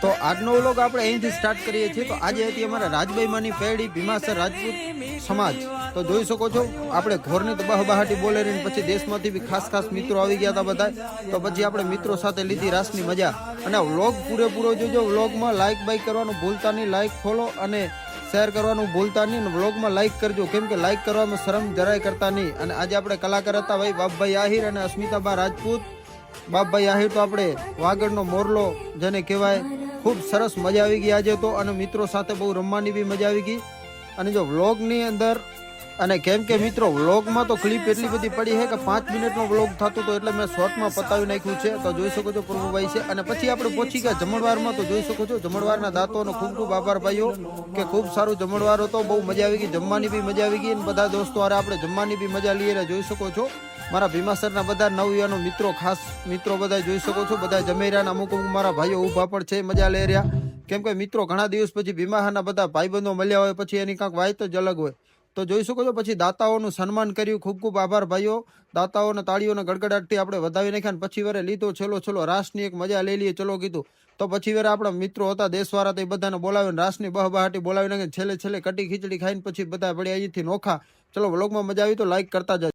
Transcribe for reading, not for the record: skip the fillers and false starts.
તો આજનો વ્લોગ આપણે અહીંથી સ્ટાર્ટ કરીએ છીએ। તો આજે હતી અમારા રાજભાઈમાંની પેઢી ભીમાસર રાજપૂત સમાજ। તો જોઈ શકો છો આપણે ઘોરની બહાબહાટી બોલે રહીને પછી દેશમાંથી બી ખાસ મિત્રો આવી ગયા હતા બધા। તો પછી આપણે મિત્રો સાથે લીધી રાસની મજા। અને વ્લોગ પૂરેપૂરો જોજો। વ્લોગમાં લાઈક બાઈક કરવાનું ભૂલતા નહીં, લાઈક ફોલો અને શેર કરવાનું ભૂલતા નહીં। અને વ્લોગમાં લાઈક કરજો, કેમ કે લાઈક કરવામાં શરમ જરાય કરતા નહીં। અને આજે આપણે કલાકાર હતા ભાઈ બાપભાઈ આહિર અને અસ્મિતાબા રાજપૂત। બાપભાઈ આહિર તો આપણે વાગડનો મોરલો જેને કહેવાય। ખૂબ સરસ મજા આવી ગઈ આજે તો, અને મિત્રો સાથે બહુ રમવાની બી મજા આવી ગઈ। અને જો વ્લોગની અંદર અને કેમ કે મિત્રો વ્લોગમાં તો ક્લિપ એટલી બધી પડી છે કે 5 મિનિટનો વ્લોગ થતો હતો, એટલે મેં શોર્ટમાં પતાવી નાખ્યું છે। તો જોઈ શકો છો પ્રભુભાઈ છે। અને પછી આપણે પહોંચી ગયા જમણવારમાં। તો જોઈ શકો છો જમણવારના દાંતોનો ખૂબ આભાર ભાઈઓ કે ખૂબ સારું જમણવાર હતો, બહુ મજા આવી ગઈ, જમવાની બી મજા આવી ગઈ। અને બધા દોસ્તો હારે આપણે જમવાની બી મજા લઈએ। જોઈ શકો છો મારા ભીમાસરના બધા નવયુવાનો મિત્રો, ખાસ મિત્રો બધા જોઈ શકો છો, બધા જમી રહ્યા। અમુક મારા ભાઈઓ ઊભા પણ છે, મજા લઈ રહ્યા। કેમ કે મિત્રો ઘણા દિવસ પછી ભીમાહાના બધા ભાઈબંધો મળ્યા હોય, પછી એની કાંઈક વાત જ અલગ હોય। તો જોઈ શકો છો પછી દાતાઓનું સન્માન કર્યું, ખૂબ આભાર ભાઈઓ। દાતાઓને તાળીઓને ગડગડાટથી આપણે વધાવી નાખ્યા। પછી વારે લીધો છેલ્લો રાસની એક મજા લઈ લઈએ ચલો કીધું। તો પછી વારે આપણા મિત્રો હતા દેશવાળા, તે બધાને બોલાવીને રાસની બહાબહાટી બોલાવી નાખી। છેલ્લે કટી ખીચડી ખાઈને પછી બધા વળી અહીંથી નોખા। ચલો વ્લોગમાં મજા આવી તો લાઈક કરતા જાય।